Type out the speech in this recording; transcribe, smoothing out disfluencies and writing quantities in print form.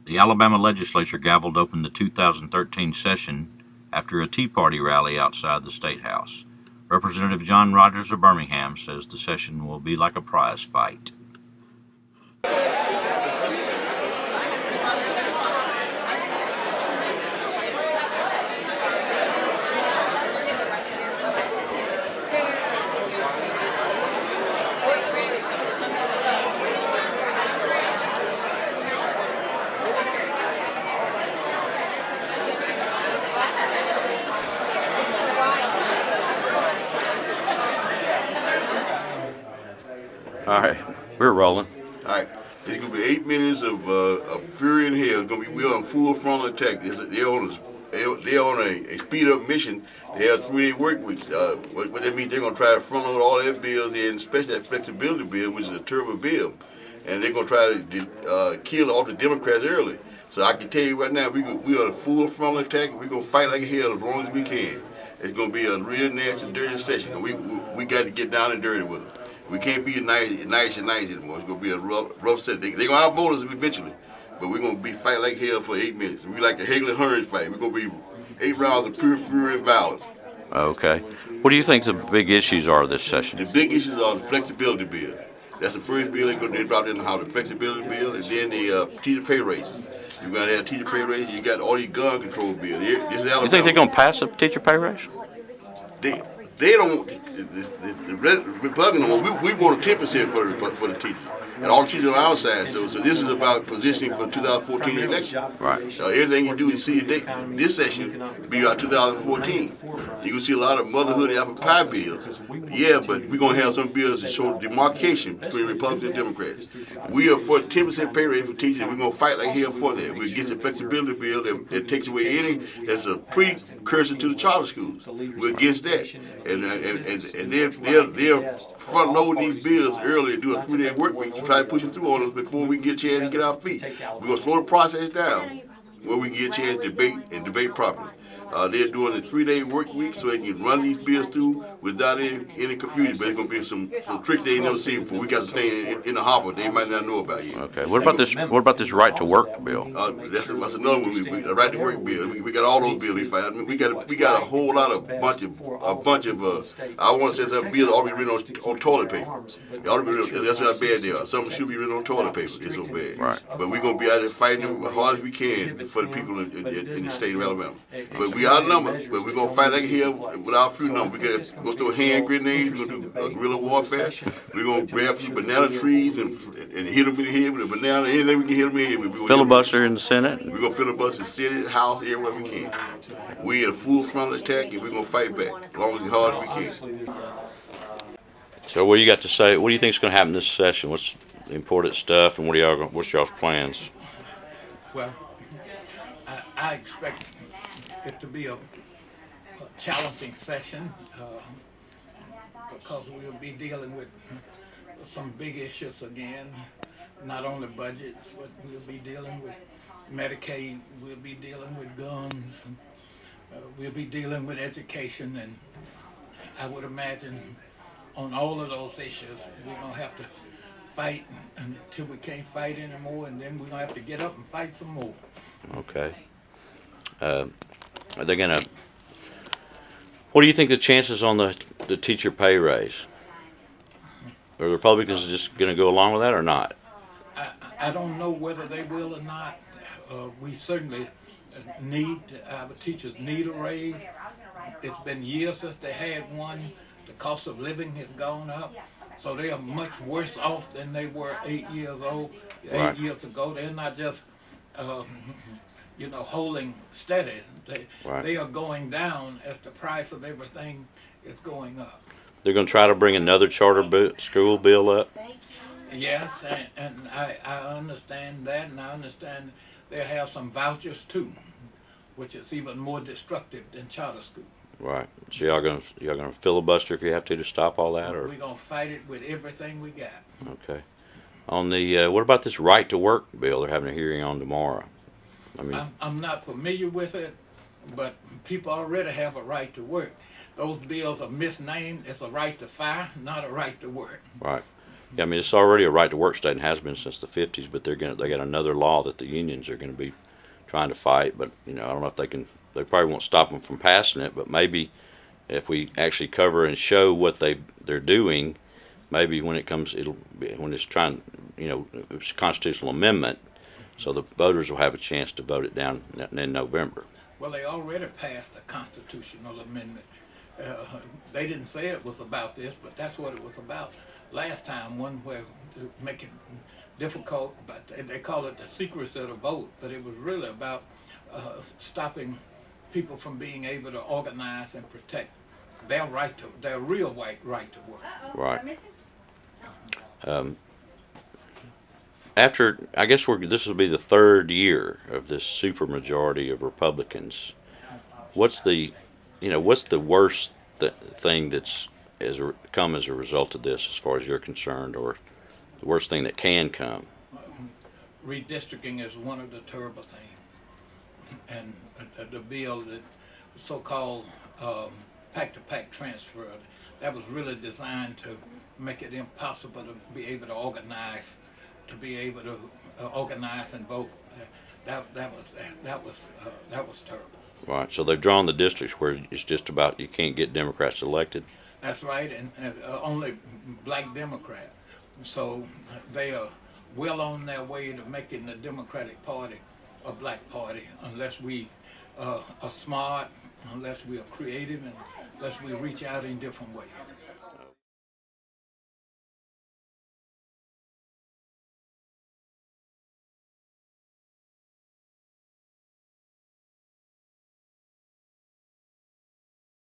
The Alabama Legislature gavelled open the 2013 session after a Tea Party rally outside the State House. Representative John Rogers of Birmingham says the session will be like a prize fight. All right, we're rolling. All right, it's gonna be 8 minutes of fury and hell. It's gonna be we're on full frontal attack. They're on a speed up mission. They have 3-day work weeks. What that means, they're gonna try to front load all their bills, and especially that flexibility bill, which is a terrible bill, and they're gonna try to kill off the Democrats early. So I can tell you right now, we are a full frontal attack. We're gonna fight like hell as long as we can. It's gonna be a real nasty, dirty session. We got to get down and dirty with them. We can't be nice anymore. It's gonna be a rough set. They're gonna outvote us eventually, but we're gonna be fighting like hell for 8 minutes. We like a Hagler Hearns fight. We're gonna be 8 rounds of pure fury and violence. Okay. What do you think the big issues are this session? The big issues are the flexibility bill. That's the first bill they dropped in the House, the flexibility bill, and then the teacher pay raises. You're gonna have teacher pay raises. You got all these gun control bills. This is Alabama. You think they're gonna pass a teacher pay raise? They don't. The Republicans don't. We want a 10% for the teachers, and all the teachers on our side. So this is about positioning for 2014 election. Right. Everything you do, you see this session be about 2014. You can see a lot of motherhood and apple pie bills. Yeah, but we're gonna have some bills that show demarcation between Republicans and Democrats. We are for 10% pay rate for teachers. We're gonna fight like hell for that. We get the flexibility bill that takes away any that's a precursor to the charter schools. We're against that. And they're front loading these bills early and do a 3-day work week to try to push it through on us before we get a chance to get our feet. We're gonna slow the process down where we get a chance to debate properly. They're doing a 3-day work week so they can run these bills through without any confusion. But there's gonna be some tricks they ain't never seen before. We got some things in the hopper they might not know about yet. Okay. What about this right to work bill? That's another one. The right to work bill. We got all those bills we fight. I mean, we got a whole lot of bunch of I want to say some bills ought to be written on toilet paper. They ought to be written, that's how bad they are. Some should be written on toilet paper. It's so bad. Right. But we're gonna be out there fighting them as hard as we can for the people in the state of Alabama. But we outnumbered, but we're gonna fight like hell with our few numbers. We're gonna throw hand grenades, we're gonna do guerrilla warfare. We're gonna grab some banana trees and hit them in the head with a banana, anything we can hit them in the head with. Filibuster in the Senate? We're gonna filibuster the Senate, House, everywhere we can. We in a full frontal attack and we're gonna fight back as long as hard as we can. So what do you got to say? What do you think is gonna happen this session? What's the important stuff and what's y'all's plans? Well, I expect it to be a challenging session because we'll be dealing with some big issues again, not only budgets, but we'll be dealing with Medicaid, we'll be dealing with guns, we'll be dealing with education, and I would imagine on all of those issues we're going to have to fight until we can't fight anymore, and then we're going to have to get up and fight some more. Okay. Are they gonna? What do you think the chances on the teacher pay raise? Are the Republicans just gonna go along with that or not? I don't know whether they will or not. We certainly need, our teachers need a raise. It's been years since they had one. The cost of living has gone up, so they are much worse off than they were 8 years old. Right. 8 years ago, they're not just holding steady. They are going down as the price of everything is going up. They're going to try to bring another charter school bill up? Yes, and I understand that, and I understand they have some vouchers too, which is even more destructive than charter school. Right. So y'all gonna filibuster if you have to stop all that, or we're gonna fight it with everything we got. Okay. On the what about this right to work bill they're having a hearing on tomorrow? I mean, I'm not familiar with it, but people already have a right to work. Those bills are misnamed. It's a right to fire, not a right to work. Right. Yeah, I mean, it's already a right to work state and has been since the 50s, but they got another law that the unions are going to be trying to fight. But I don't know if they probably won't stop them from passing it, but maybe if we actually cover and show what they're doing, maybe when it comes, when it's trying, it's a constitutional amendment, so the voters will have a chance to vote it down in November. Well, they already passed a constitutional amendment. They didn't say it was about this, but that's what it was about last time, one where to make it difficult, but they call it the secrecy of the vote, but it was really about stopping people from being able to organize and protect their real right to work. Right. After, I guess this will be the third year of this supermajority of Republicans. What's the worst thing that's come as a result of this, as far as you're concerned, or the worst thing that can come? Redistricting is one of the terrible things, and the bill that so-called pack-to-pack transfer, that was really designed to make it impossible to be able to organize, and vote. That was terrible. Right. So they've drawn the districts where it's just about you can't get Democrats elected. That's right, and only black Democrat. So they are well on their way to making the Democratic Party a black party, unless we are smart, unless we are creative, and unless we reach out in different ways.